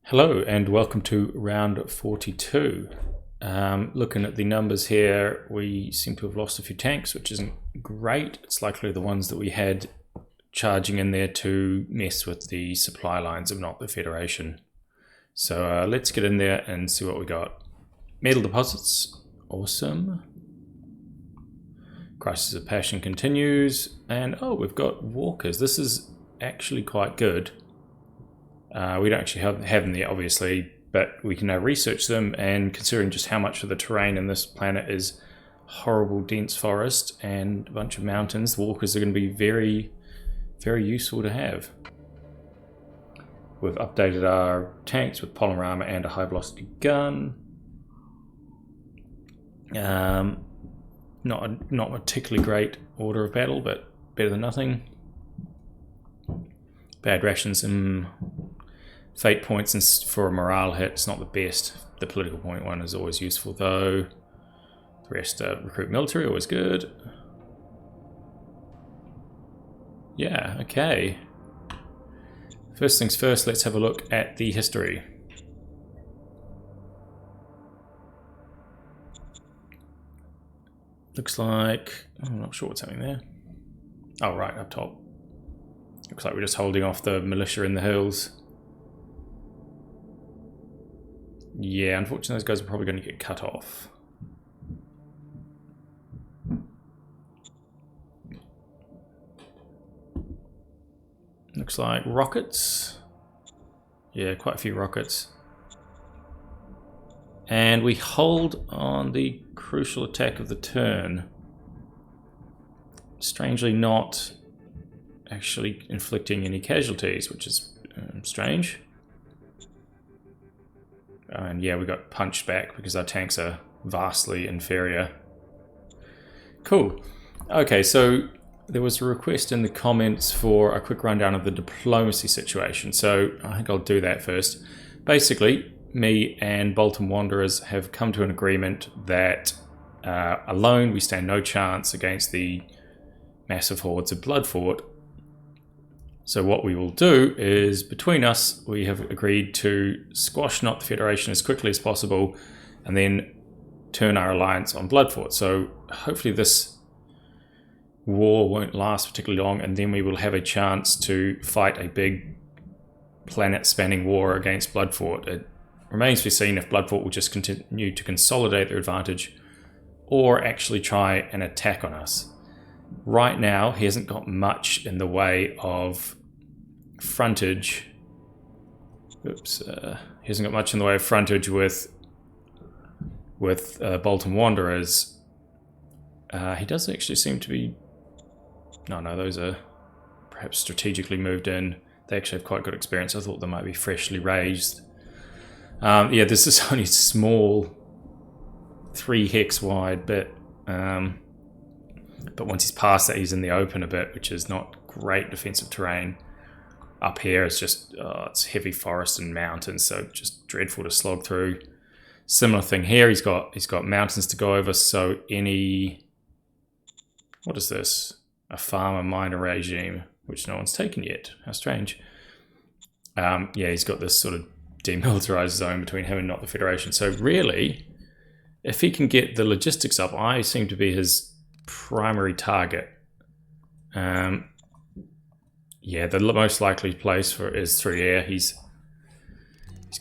Hello and welcome to round 42. Looking at the numbers here, we seem to have lost a few tanks, which isn't great. It's likely the ones that we had charging in there to mess with the supply lines of not the Federation. So let's get in there and see what we got. Metal deposits, awesome. Crisis of Passion continues, and oh, we've got walkers. This is actually quite good. We don't actually have them yet, obviously, but we can now research them, and considering just how much of the terrain in this planet is horrible dense forest and a bunch of mountains, the walkers are going to be very, very useful to have. We've updated our tanks with polymer armor and a high velocity gun. Not a particularly great order of battle, but better than nothing. Bad rations and fate points and for a morale hit. It's not the best. The political point one is always useful though. The rest, recruit military, always good. Yeah, okay. First things first, let's have a look at the history. Looks like, I'm not sure what's happening there. Oh, right, up top. Looks like we're just holding off the militia in the hills. Yeah, unfortunately those guys are probably going to get cut off. Looks like rockets. Yeah, quite a few rockets. And we hold on the crucial attack of the turn. Strangely not actually inflicting any casualties, which is strange. And yeah, we got punched back because our tanks are vastly inferior. Cool. Okay, so there was a request in the comments for a quick rundown of the diplomacy situation. So I think I'll do that first. Basically, me and Bolton Wanderers have come to an agreement that alone we stand no chance against the massive hordes of Bloodfort. So what we will do is, between us, we have agreed to squash not the Federation as quickly as possible and then turn our alliance on Bloodfort. So hopefully this war won't last particularly long, and then we will have a chance to fight a big planet-spanning war against Bloodfort. It remains to be seen if Bloodfort will just continue to consolidate their advantage or actually try and attack on us. Right now, he hasn't got much in the way of frontage. Oops, he hasn't got much in the way of frontage with Bolton Wanderers. He does actually seem to be... No, those are perhaps strategically moved in. They actually have quite good experience. I thought they might be freshly raised. Yeah, this is only small, 3 hex wide bit. But once he's past that, he's in the open a bit, which is not great defensive terrain. Up here, it's just it's heavy forest and mountains, so just dreadful to slog through. Similar thing here. He's got mountains to go over. So any, what is this? A farmer miner regime, which no one's taken yet. How strange. Yeah, he's got this sort of demilitarized zone between him and not the Federation. So really, if he can get the logistics up, I seem to be his primary target. Yeah, the most likely place is through air. He's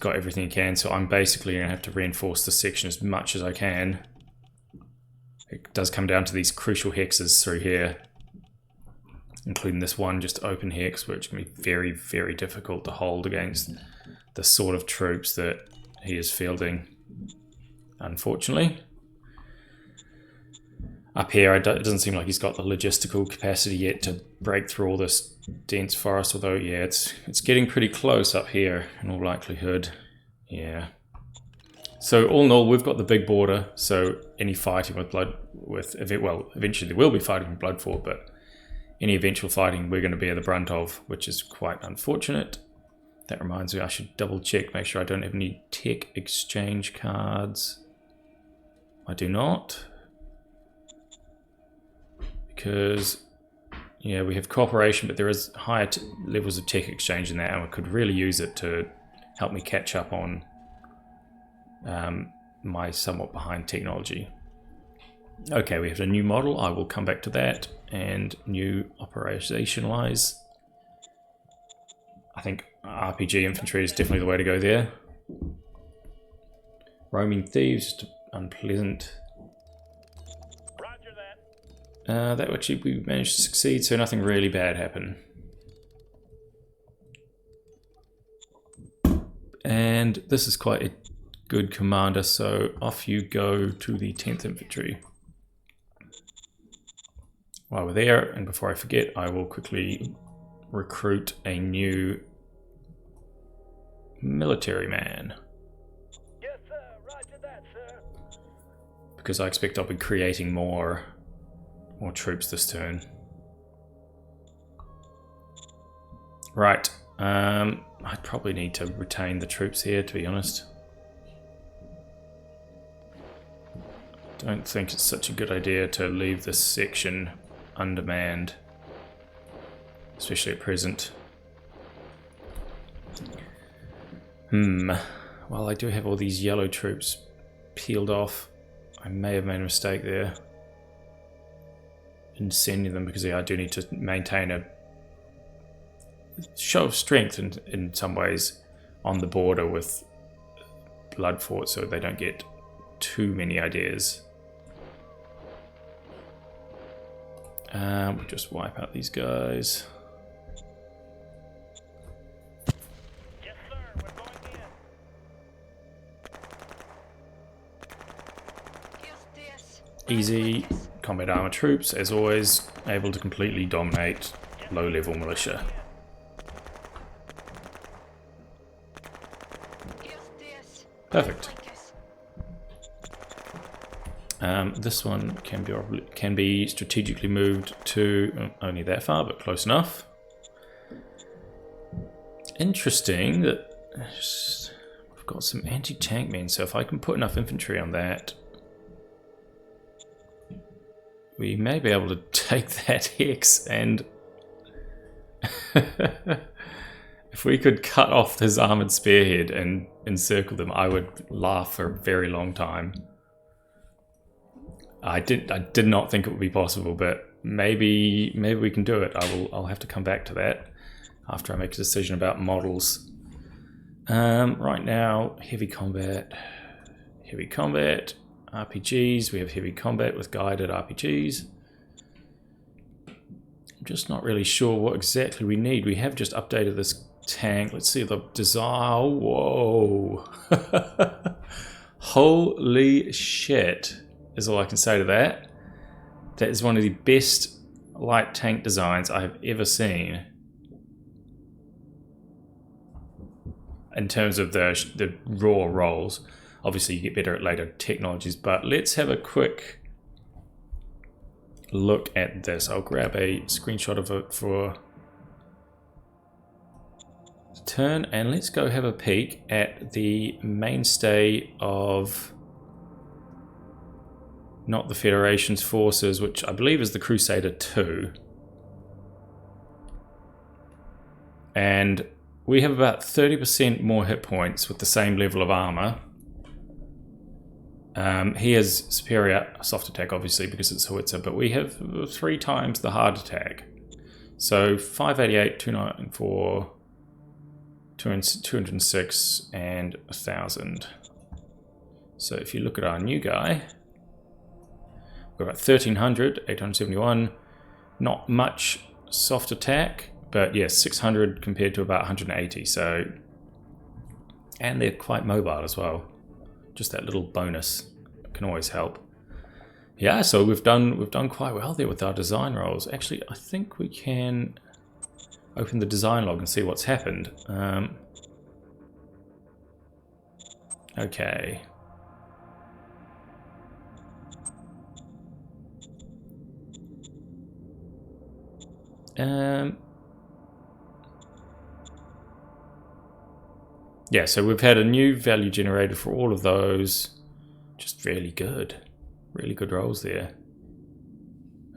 got everything he can, so I'm basically going to have to reinforce this section as much as I can. It does come down to these crucial hexes through here, including this one just open hex, which can be very, very difficult to hold against the sort of troops that he is fielding, unfortunately. Up here, it doesn't seem like he's got the logistical capacity yet to break through all this dense forest, although, yeah, it's getting pretty close up here, in all likelihood. Yeah. So, all in all, we've got the big border, so any fighting eventually there will be fighting with Bloodfort, but any eventual fighting we're going to bear the brunt of, which is quite unfortunate. That reminds me, I should double check, make sure I don't have any tech exchange cards. I do not. Because, yeah, we have cooperation, but there is higher levels of tech exchange in that, and we could really use it to help me catch up on my somewhat behind technology. Okay, we have a new model. I will come back to that. And new operationalize. I think RPG infantry is definitely the way to go there. Roaming thieves, just unpleasant. Roger that. That actually we managed to succeed, so nothing really bad happened. And this is quite a good commander, so off you go to the 10th Infantry. While we're there, and before I forget, I will quickly recruit a new military man. Yes, sir. Roger that, sir. Because I expect I'll be creating more troops this turn. Right. I'd probably need to retain the troops here, to be honest. Don't think it's such a good idea to leave this section undermanned, especially at present. Well, I do have all these yellow troops peeled off. I may have made a mistake there in sending them, because I do need to maintain a show of strength in some ways on the border with Blood Fort, so they don't get too many ideas. We'll just wipe out these guys. Yes, sir. We're going in. Easy combat armor troops, as always, able to completely dominate low-level militia. Perfect. This one can be strategically moved to only that far, but close enough. Interesting that we've got some anti-tank men, so if I can put enough infantry on that, we may be able to take that hex, and if we could cut off his armored spearhead and encircle them, I would laugh for a very long time. I did not think it would be possible, but maybe we can do it. I'll have to come back to that after I make a decision about models. Right now, heavy combat, RPGs. We have heavy combat with guided RPGs. I'm just not really sure what exactly we need. We have just updated this tank. Let's see the design. Whoa! Holy shit! Is all I can say to that. That is one of the best light tank designs I have ever seen. In terms of the raw rolls. Obviously you get better at later technologies, but let's have a quick look at this. I'll grab a screenshot of it for the turn, and let's go have a peek at the mainstay of not the Federation's forces, which I believe is the Crusader 2. And we have about 30% more hit points with the same level of armor. He has superior soft attack, obviously, because it's howitzer, but we have 3 times the hard attack. So 588, 294, 206, and 1000. So if you look at our new guy, we've got about 1300, 871, not much soft attack, but yes, 600 compared to about 180. So, and they're quite mobile as well. Just that little bonus can always help. Yeah, so we've done quite well there with our design rolls. Actually, I think we can open the design log and see what's happened. Okay. Yeah, so we've had a new value generated for all of those. Just really good rolls there.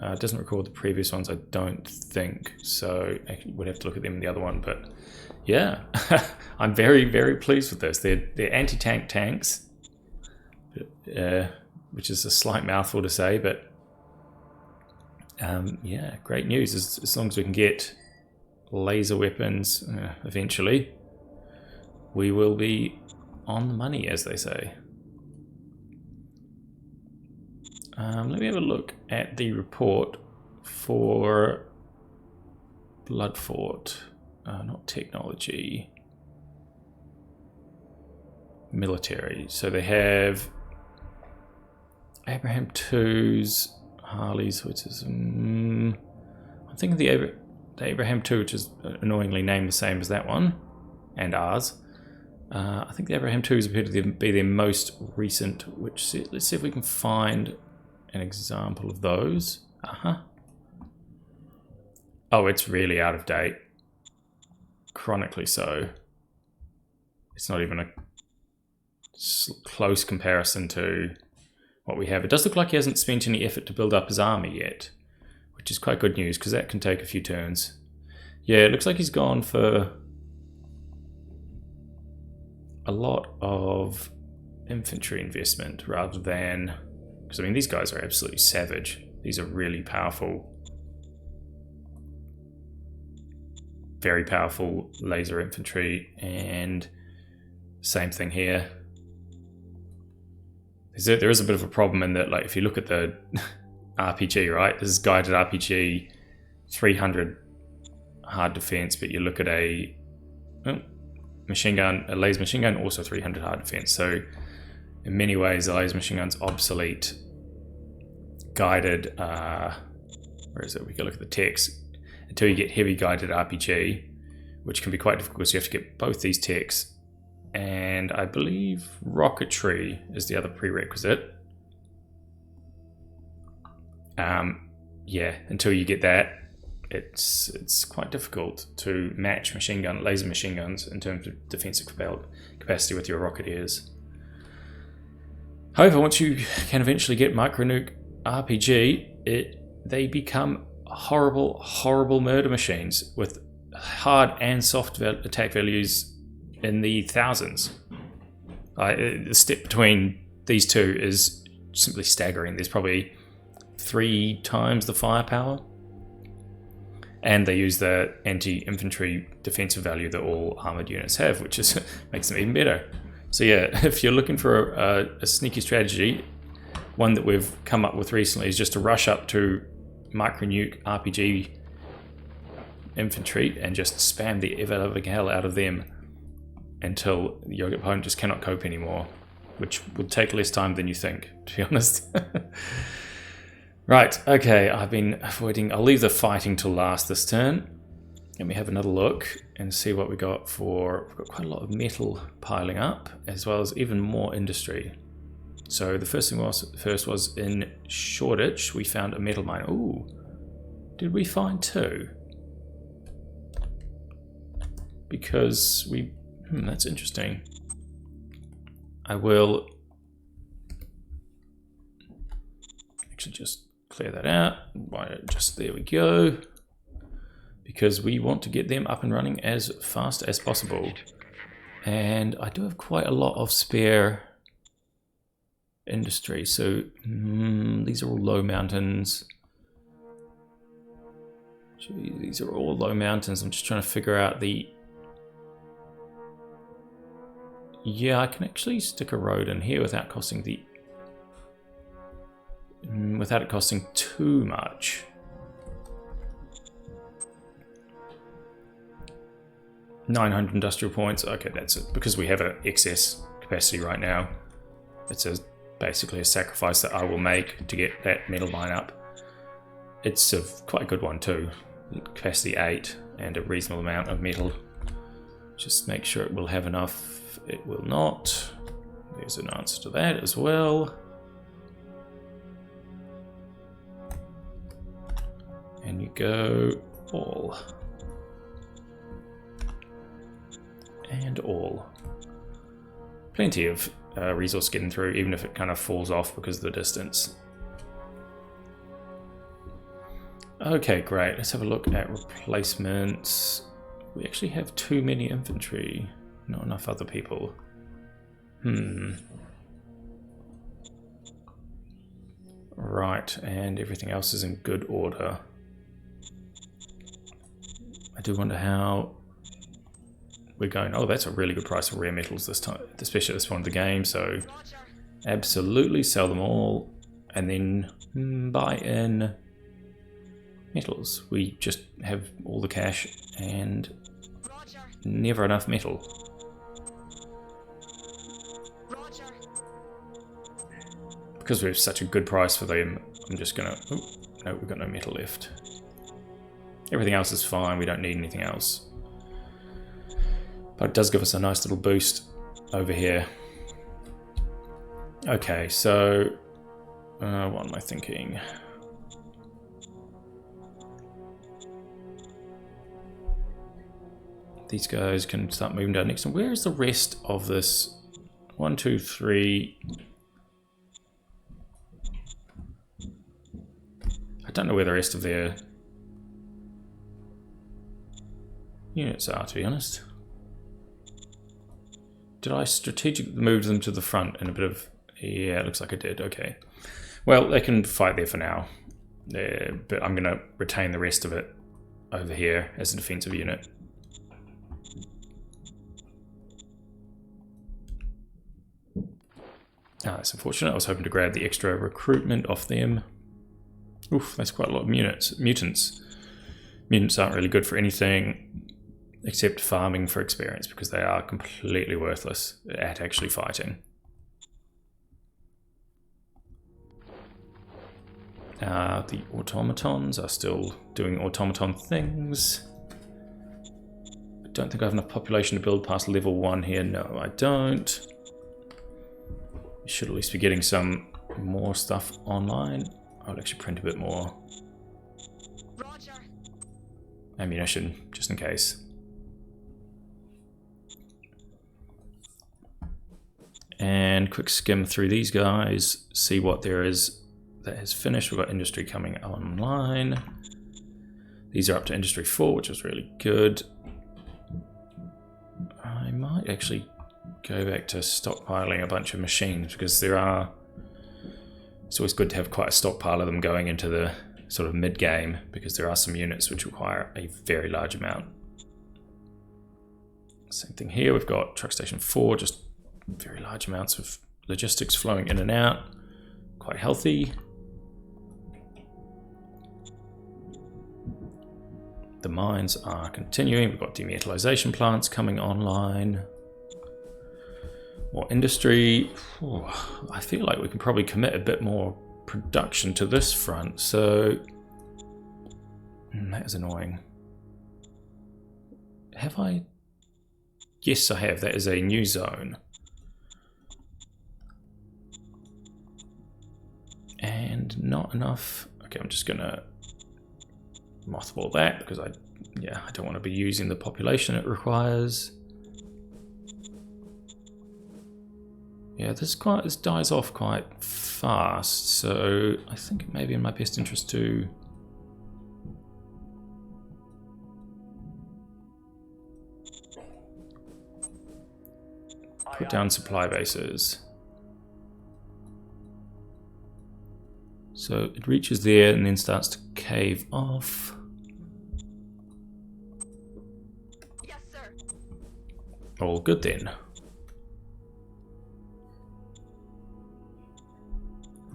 It doesn't record the previous ones, I don't think, so actually we'd have to look at them in the other one, but Yeah, I'm very, very pleased with this. They're anti-tank tanks, which is a slight mouthful to say, but yeah, great news. As long as we can get laser weapons eventually, we will be on the money, as they say. Let me have a look at the report for Bloodfort. Not technology. Military. So they have Abraham 2s, Harleys, which is... I'm thinking the Abraham 2, which is annoyingly named the same as that one, and ours. I think the Abraham 2s appear to be their most recent, which... Let's see if we can find an example of those. Oh, it's really out of date. Chronically so. It's not even a close comparison to what we have. It does look like he hasn't spent any effort to build up his army yet, which is quite good news because that can take a few turns. Yeah, it looks like he's gone for a lot of infantry investment rather than... Because, I mean, these guys are absolutely savage. These are really powerful, very powerful laser infantry, and same thing here. There is a bit of a problem in that, like, if you look at the RPG, right? This is guided RPG, 300 hard defense, but you look at a machine gun, a laser machine gun, also 300 hard defense. So in many ways, the laser machine gun's obsolete. Guided, where is it? We can look at the text. Until you get heavy guided RPG, which can be quite difficult because you have to get both these techs, and I believe rocketry is the other prerequisite. Yeah, until you get that, it's quite difficult to match laser machine guns in terms of defensive capacity with your rocketeers. However, once you can eventually get micro-nuke RPG, they become horrible, horrible murder machines with hard and soft attack values in the thousands. The step between these two is simply staggering. There's probably 3 times the firepower, and they use the anti-infantry defensive value that all armored units have, which is makes them even better. So yeah, if you're looking for a sneaky strategy, one that we've come up with recently is just to rush up to micro-nuke RPG infantry and just spam the ever-loving hell out of them until your opponent just cannot cope anymore, which would take less time than you think, to be honest. Right, okay, I've been avoiding... I'll leave the fighting till last this turn. Let me have another look and see what we got for... We've got quite a lot of metal piling up, as well as even more industry. So the first was in Shoreditch, we found a metal mine. Ooh, did we find 2? Because we... that's interesting. I will actually just clear that out. There we go. Because we want to get them up and running as fast as possible. And I do have quite a lot of spare industry. So these are all low mountains. These are all low mountains. I'm just trying to figure out the... Yeah, I can actually stick a road in here without costing the... without it costing too much. $900 industrial points. Okay, that's it. Because we have an excess capacity right now. It's basically a sacrifice that I will make to get that metal mine up. It's a quite good one too. Capacity 8 and a reasonable amount of metal. Just make sure it will have enough. It will not. There's an answer to that as well. And you go all. And all. Plenty of resource getting through, even if it kind of falls off because of the distance. Okay, great. Let's have a look at replacements. We actually have too many infantry. Not enough other people. Right, and everything else is in good order. I do wonder how we're going. Oh, that's a really good price for rare metals this time, especially at this point of the game. So absolutely sell them all and then buy in metals. We just have all the cash and never enough metal. Because we have such a good price for them, I'm just gonna... Oh, no, we've got no metal left. Everything else is fine, we don't need anything else. But it does give us a nice little boost over here. Okay, so... what am I thinking? These guys can start moving down next. And where is the rest of this? 1, 2, 3... I don't know where the rest of their units are, to be honest. Did I strategically move them to the front in a bit of... Yeah, it looks like I did. Okay. Well, they can fight there for now. But I'm going to retain the rest of it over here as a defensive unit. Ah, that's unfortunate. I was hoping to grab the extra recruitment off them. Oof, that's quite a lot of mutants. Mutants aren't really good for anything except farming for experience because they are completely worthless at actually fighting. The automatons are still doing automaton things. I don't think I have enough population to build past level 1 here. No, I don't. We should at least be getting some more stuff online. I'll actually print a bit more ammunition, just in case. And quick skim through these guys, see what there is that has finished. We've got industry coming online. These are up to industry 4, which is really good. I might actually go back to stockpiling a bunch of machines because there are... It's always good to have quite a stockpile of them going into the sort of mid-game because there are some units which require a very large amount. Same thing here, we've got truck station 4, just very large amounts of logistics flowing in and out. Quite healthy. The mines are continuing, we've got demetallization plants coming online. More industry. Ooh, I feel like we can probably commit a bit more production to this front, so that is annoying. Have I? Yes, I have. That is a new zone. And not enough. Okay, I'm just gonna mothball that because I don't want to be using the population it requires. Yeah, this dies off quite fast, so I think it may be in my best interest to put down supply bases. So it reaches there and then starts to cave off. Yes, sir. All good then.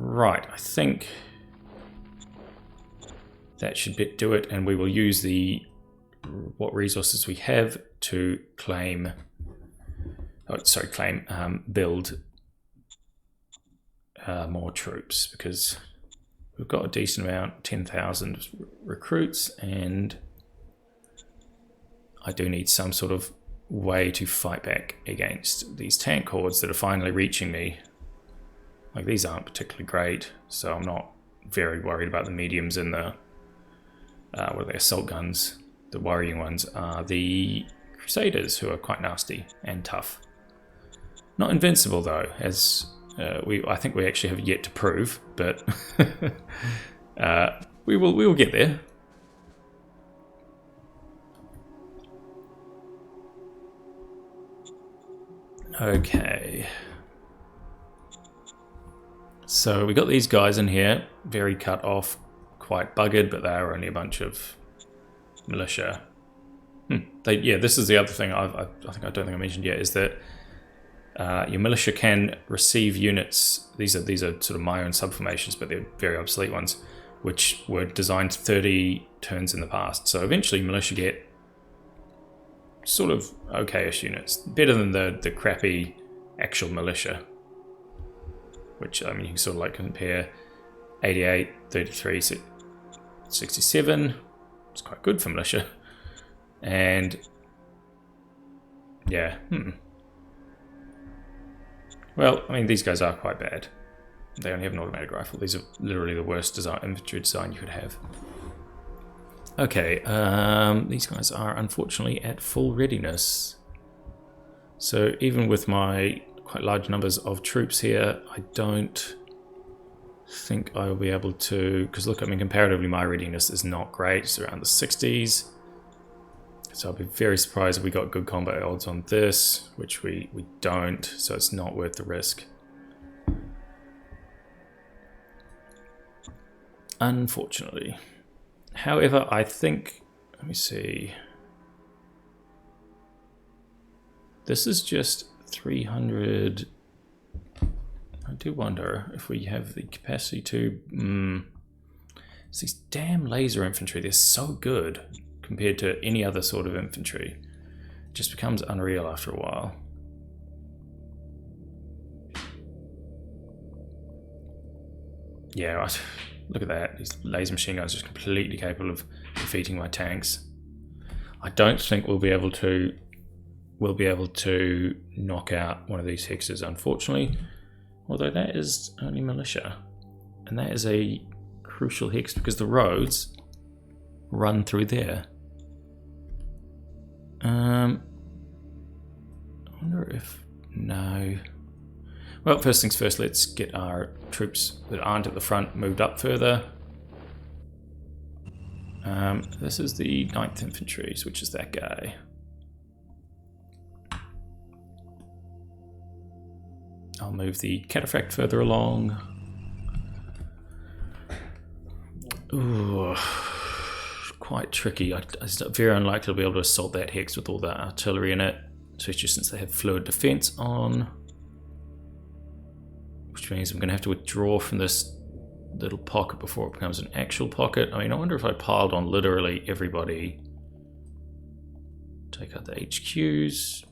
Right, I think that should do it, and we will use what resources we have to build more troops, because we've got a decent amount, 10,000 recruits, and I do need some sort of way to fight back against these tank hordes that are finally reaching me. Like, these aren't particularly great, so I'm not very worried about the mediums and the what are they, assault guns. The worrying ones are the Crusaders, who are quite nasty and tough. Not invincible though, as I think we actually have yet to prove, but we will get there. Okay. So we got these guys in here, very cut off, quite buggered, but they are only a bunch of militia. Yeah, this is the other thing I don't think I mentioned yet, is that your militia can receive units. These are sort of my own subformations, but they're very obsolete ones, which were designed 30 turns in the past. So eventually militia get sort of okay-ish units, better than the crappy actual militia. Which, I mean, you can sort of like compare 88, 33, 67. It's quite good for militia. And yeah, well, I mean, these guys are quite bad. They only have an automatic rifle. These are literally the worst infantry design you could have. Okay, these guys are unfortunately at full readiness. So even with my quite large numbers of troops here, I don't think I will be able to, because look, I mean, comparatively my readiness is not great. It's around the 60s. So I'll be very surprised if we got good combat odds on this, which we don't, so it's not worth the risk. Unfortunately. However, I think, let me see. This is just 300. I do wonder if we have the capacity to. It's these damn laser infantry, they're so good compared to any other sort of infantry. It just becomes unreal after a while. Yeah, right. Look at that. These laser machine guns are just completely capable of defeating my tanks. I don't think we'll be able to knock out one of these hexes, unfortunately. Although that is only militia. And that is a crucial hex because the roads run through there. I wonder if... no. Well, first things first, let's get our troops that aren't at the front moved up further. This is the 9th Infantry, which is that guy. I'll move the cataphract further along. Ooh, quite tricky. It's very unlikely to be able to assault that hex with all the artillery in it, especially since they have fluid defense on. Which means I'm going to have to withdraw from this little pocket before it becomes an actual pocket. I mean, I wonder if I piled on literally everybody. Take out the HQs.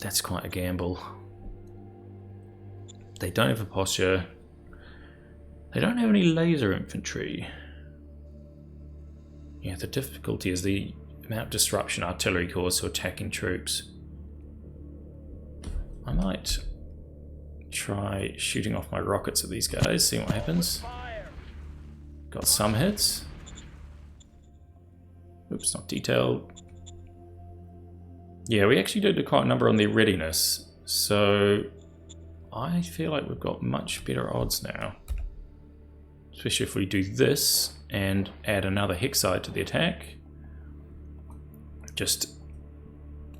That's quite a gamble. They don't have a posture. They don't have any laser infantry. Yeah, the difficulty is the amount of disruption artillery causes to attacking troops. I might try shooting off my rockets at these guys, see what happens. Got some hits. Oops, not detailed. Yeah, we actually did quite a number on their readiness, so I feel like we've got much better odds now. Especially if we do this and add another hex side to the attack. Just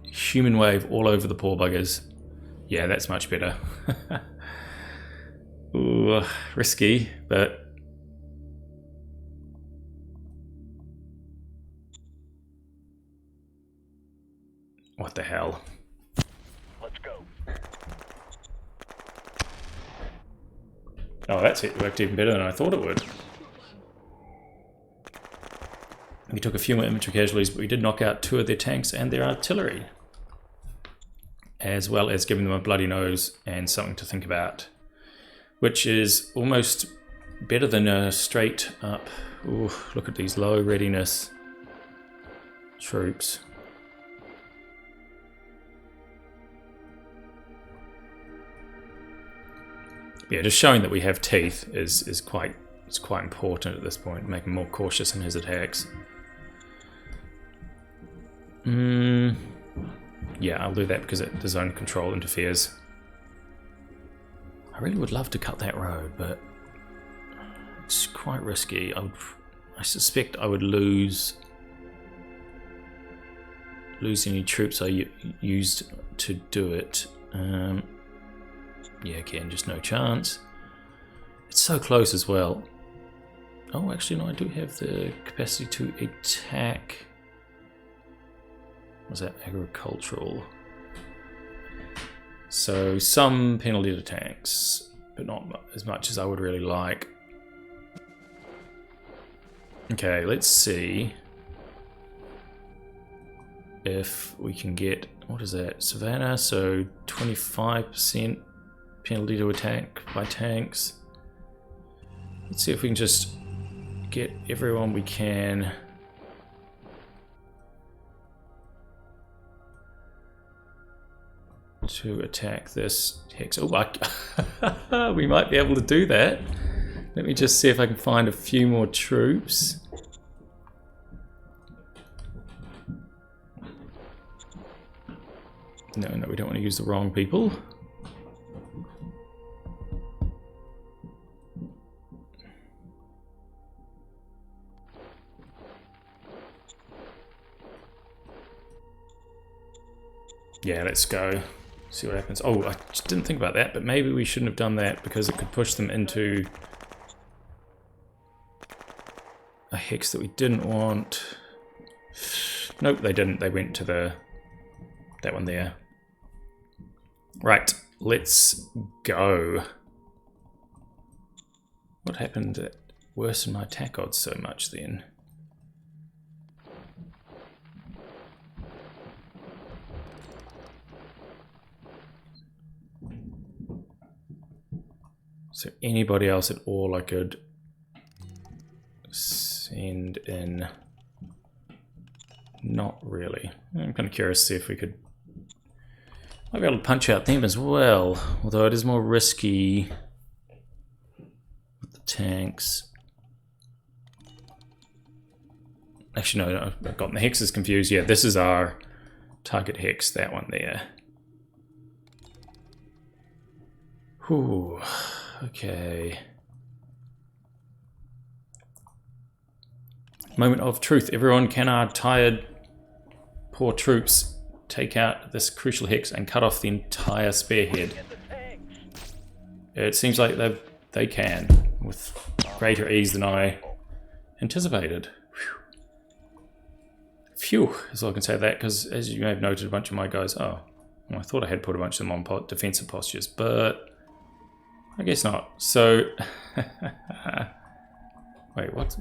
human wave all over the poor buggers. Yeah, that's much better. Ooh, risky, but... what the hell? Let's go. Oh, that's it. It worked even better than I thought it would. We took a few more infantry casualties, but we did knock out 2 of their tanks and their artillery. As well as giving them a bloody nose and something to think about. Which is almost better than a straight up... ooh, look at these low readiness troops. Yeah, just showing that we have teeth is quite important at this point, making him more cautious in his attacks. Yeah, I'll do that because the zone control interferes. I really would love to cut that road, but it's quite risky. I suspect I would lose lose any troops I used to do it. Yeah, again, just no chance. It's so close as well. Oh, actually, no, I do have the capacity to attack. Was that agricultural? So some penalty to tanks, but not as much as I would really like. Okay, let's see if we can get, what is that, Savannah, so 25% penalty to attack by tanks. Let's see if we can just get everyone we can. To attack this hex. Oh, we might be able to do that. Let me just see if I can find a few more troops. No, we don't want to use the wrong people. Yeah, let's go. See what happens. Oh, I just didn't think about that, but maybe we shouldn't have done that because it could push them into a hex that we didn't want. Nope, they didn't. They went to that one there. Right, let's go. What happened that worsened my attack odds so much then? So anybody else at all I could send in? Not really. I'm kind of curious to see if we could might be able to punch out them as well, although it is more risky with the tanks. Actually no, I've gotten the hexes confused. Yeah, this is our target hex, that one there. Whew. Okay. Moment of truth. Everyone, can our tired, poor troops take out this crucial hex and cut off the entire spearhead? It seems like they can, with greater ease than I anticipated. Phew, is all I can say of that, because as you may have noted, a bunch of my guys... Oh, well, I thought I had put a bunch of them on defensive postures, but... I guess not. So, wait, what?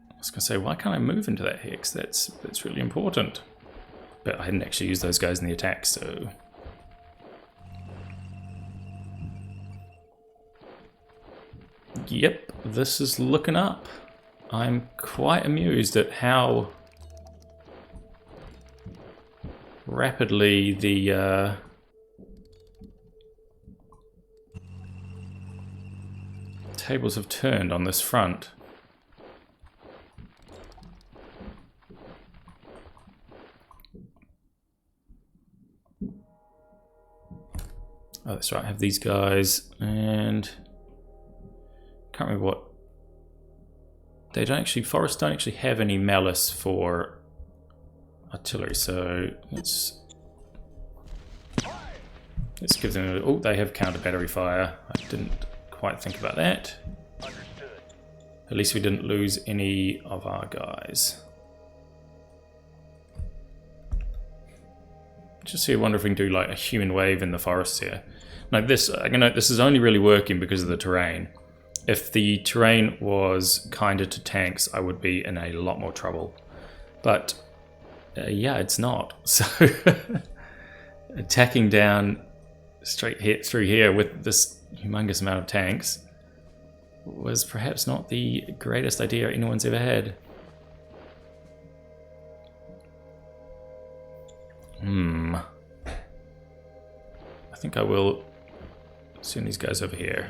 I was gonna say, why can't I move into that hex? That's really important. But I hadn't actually used those guys in the attack, so. Yep, this is looking up. I'm quite amused at how rapidly the tables have turned on this front. Oh, that's right, I have these guys, and can't remember what they don't actually, forests don't actually have any malice for artillery, so let's give them oh, they have counter battery fire. I didn't quite think about that. Understood. At least we didn't lose any of our guys. Just here, wonder if we can do like a human wave in the forests here. Now this, this is only really working because of the terrain. If the terrain was kinder to tanks, I would be in a lot more trouble. But yeah, it's not. So attacking down straight through here with this humongous amount of tanks was perhaps not the greatest idea anyone's ever had. I think I will send these guys over here.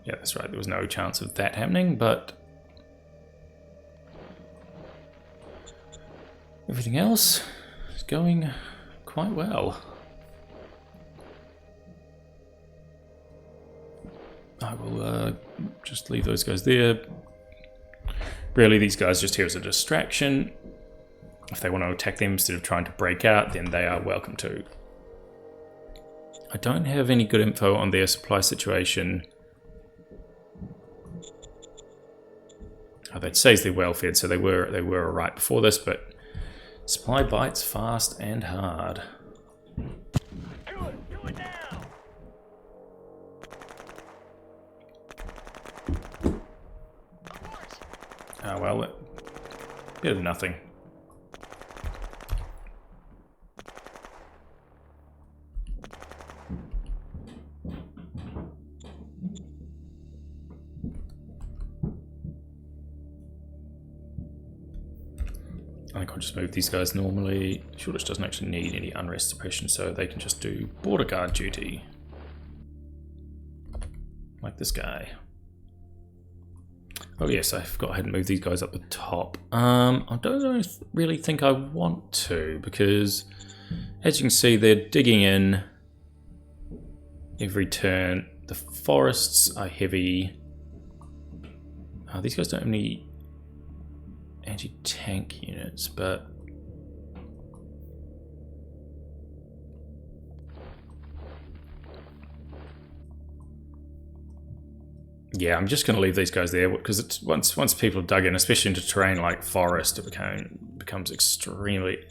Yeah, that's right, there was no chance of that happening, but everything else is going quite well. I will just leave those guys there. Really, these guys just here as a distraction. If they want to attack them instead of trying to break out, then they are welcome to. I don't have any good info on their supply situation. Oh, that says they're well fed, so they were alright before this, but supply bites fast and hard. Do it now. Oh well, better than nothing. I think I'll just move these guys normally. Shoreditch doesn't actually need any unrest suppression, so they can just do border guard duty. Like this guy. Oh yes, I forgot I hadn't moved these guys up the top. I don't really think I want to, because as you can see, they're digging in every turn. The forests are heavy. These guys don't have any anti-tank units, but yeah, I'm just going to leave these guys there, because it's once people have dug in, especially into terrain like forest, it becomes extremely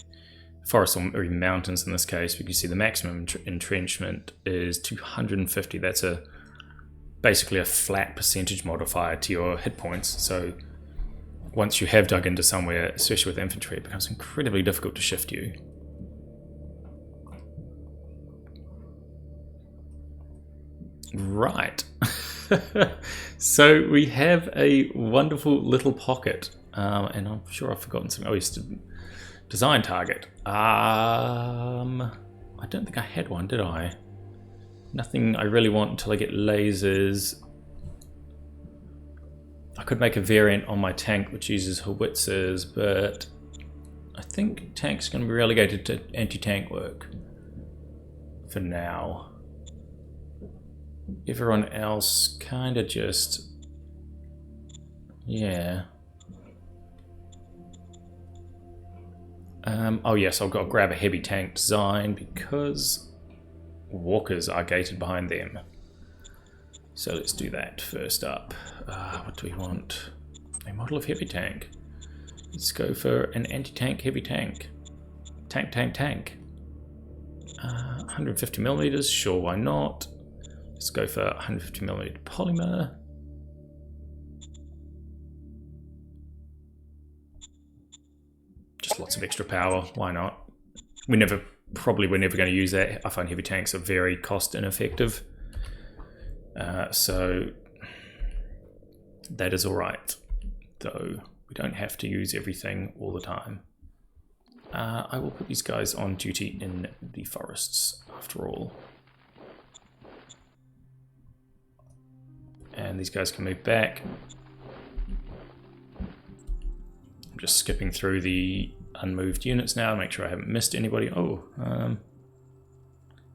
forest or even mountains in this case, because you see the maximum entrenchment is 250. That's basically a flat percentage modifier to your hit points. So once you have dug into somewhere, especially with infantry, it becomes incredibly difficult to shift you. Right. So we have a wonderful little pocket, and I'm sure I've forgotten something. Oh, yes, design target. I don't think I had one, did I? Nothing I really want until I get lasers. I could make a variant on my tank which uses howitzers, but I think tank's going to be relegated to anti-tank work for now. Everyone else kind of just, yeah. Oh yes, I've got to grab a heavy tank design because walkers are gated behind them. So let's do that first up. What do we want? A model of heavy tank. Let's go for an anti-tank heavy tank. Tank. 150 millimeters, sure, why not? Let's go for 150 millimeter polymer. Just lots of extra power, why not? We're never going to use that. I find heavy tanks are very cost ineffective. So that is alright, though we don't have to use everything all the time. I will put these guys on duty in the forests after all. And these guys can move back. I'm just skipping through the unmoved units now to make sure I haven't missed anybody. Oh,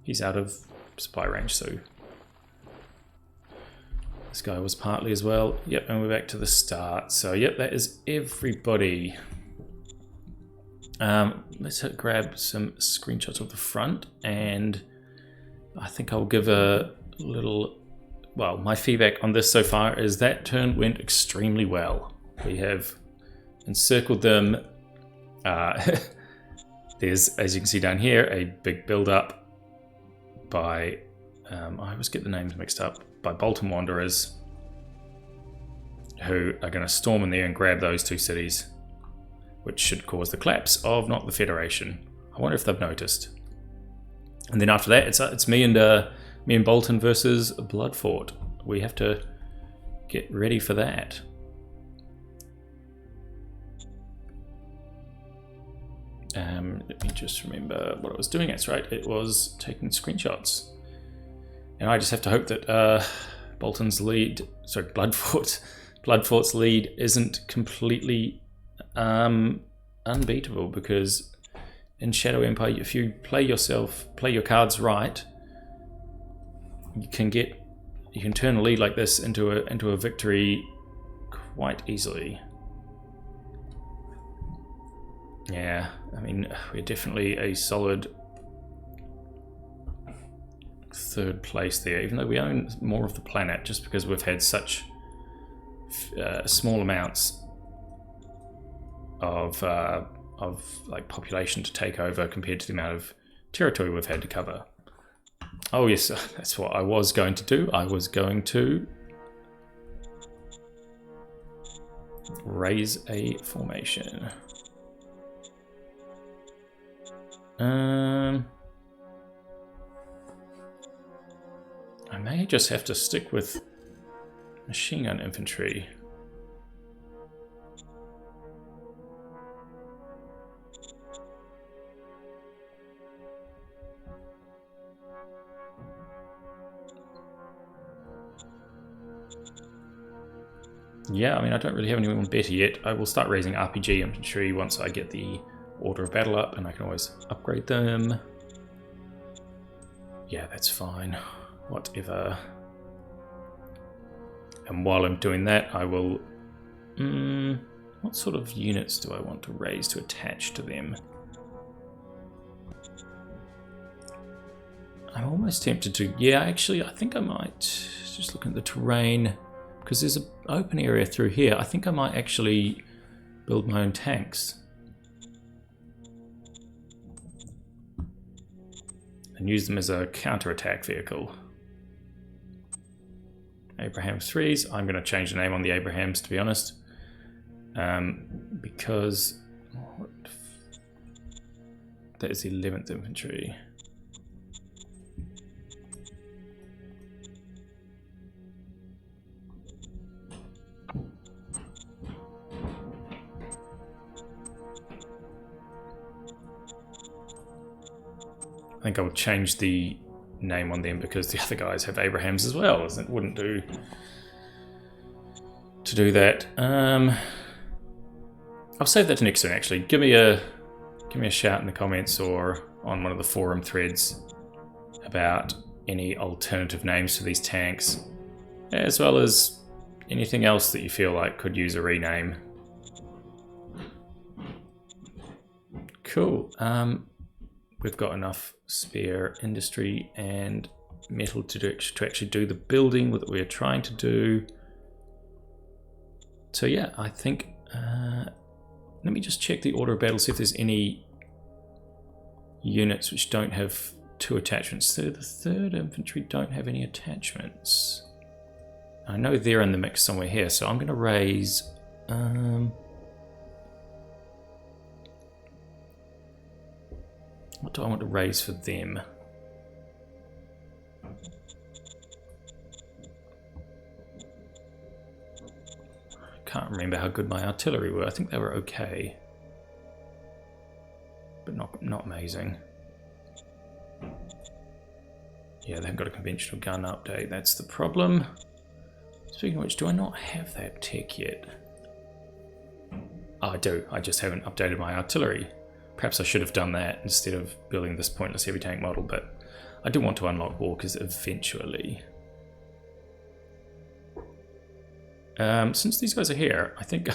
he's out of supply range, so this guy was partly as well. Yep, and we're back to the start. So yep, that is everybody. Let's grab some screenshots of the front, and I think I'll give a little, well, my feedback on this so far is that turn went extremely well. We have encircled them. There's, as you can see down here, a big build-up by, I always get the names mixed up, by Bolton Wanderers, who are going to storm in there and grab those two cities, which should cause the collapse of not the Federation. I wonder if they've noticed. And then after that, it's me and Bolton versus Bloodfort. We have to get ready for that. Let me just remember what I was doing. That's right, it was taking screenshots. And I just have to hope that Bolton's lead, sorry, Bloodfort's lead isn't completely unbeatable, because in Shadow Empire, if you play your cards right, you can turn a lead like this into a victory quite easily. Yeah, I mean, we're definitely a solid third place there, even though we own more of the planet, just because we've had such small amounts of like population to take over compared to the amount of territory we've had to cover. Oh yes, that's what I was going to do. I was going to raise a formation. I may just have to stick with machine gun infantry. Yeah, I mean, I don't really have anyone better yet. I will start raising RPG infantry once I get the order of battle up, and I can always upgrade them. Yeah, that's fine. Whatever. And while I'm doing that, I will... what sort of units do I want to raise to attach to them? I'm almost tempted to... Yeah, actually, I think I might... Just looking at the terrain... Because there's an open area through here. I think I might actually build my own tanks. And use them as a counter-attack vehicle. Abrahams 3s. I'm going to change the name on the Abrahams, to be honest. Because... that is the 11th Infantry. I think I'll change the name on them because the other guys have Abrahams as well. It wouldn't do to do that. I'll save that to next turn. Actually, give me a shout in the comments or on one of the forum threads about any alternative names for these tanks, as well as anything else that you feel like could use a rename. Cool. We've got enough spare industry and metal to actually do the building that we're trying to do. So yeah, I think let me just check the order of battle, see if there's any units which don't have 2 attachments. So the 3rd Infantry don't have any attachments. I know they're in the mix somewhere here, so I'm going to raise what do I want to raise for them? I can't remember how good my artillery were. I think they were okay, but not amazing. Yeah, they haven't got a conventional gun update. That's the problem. Speaking of which, do I not have that tech yet? Oh, I do. I just haven't updated my artillery. Perhaps I should have done that instead of building this pointless heavy tank model, but I do want to unlock walkers eventually. Since these guys are here, I think...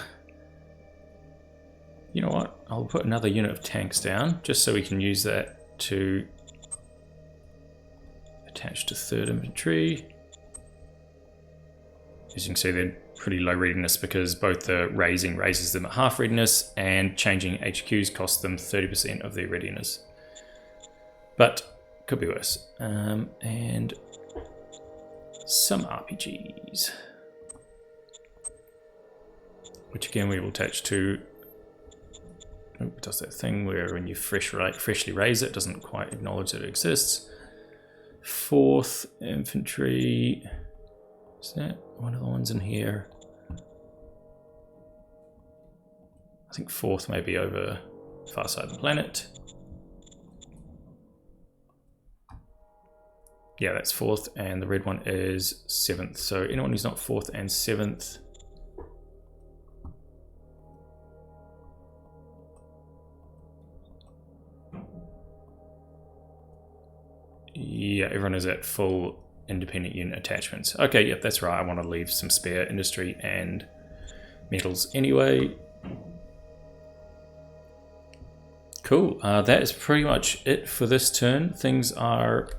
You know what? I'll put another unit of tanks down, just so we can use that to attach to 3rd Infantry. As you can see, they're pretty low readiness because both the raising raises them at half readiness and changing HQs costs them 30% of their readiness. But could be worse. And some RPGs, which again we will attach to. Oh, it does that thing where when you freshly raise it, it doesn't quite acknowledge that it exists. 4th Infantry. Is that one of the ones in here? I think 4th may be over far side of the planet. Yeah, that's 4th, and the red one is 7th. So anyone who's not 4th and 7th. Yeah, everyone is at full independent unit attachments. Okay, yep, that's right. I want to leave some spare industry and metals anyway. Cool. That is pretty much it for this turn. Things are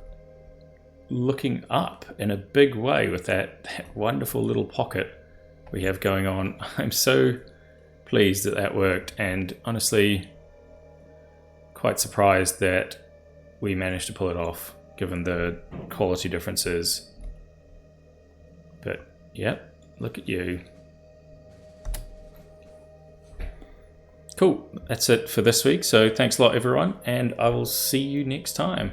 looking up in a big way with that wonderful little pocket we have going on. I'm so pleased that that worked, and honestly quite surprised that we managed to pull it off given the quality differences. But yep, look at you. Cool, that's it for this week, so thanks a lot everyone, and I will see you next time.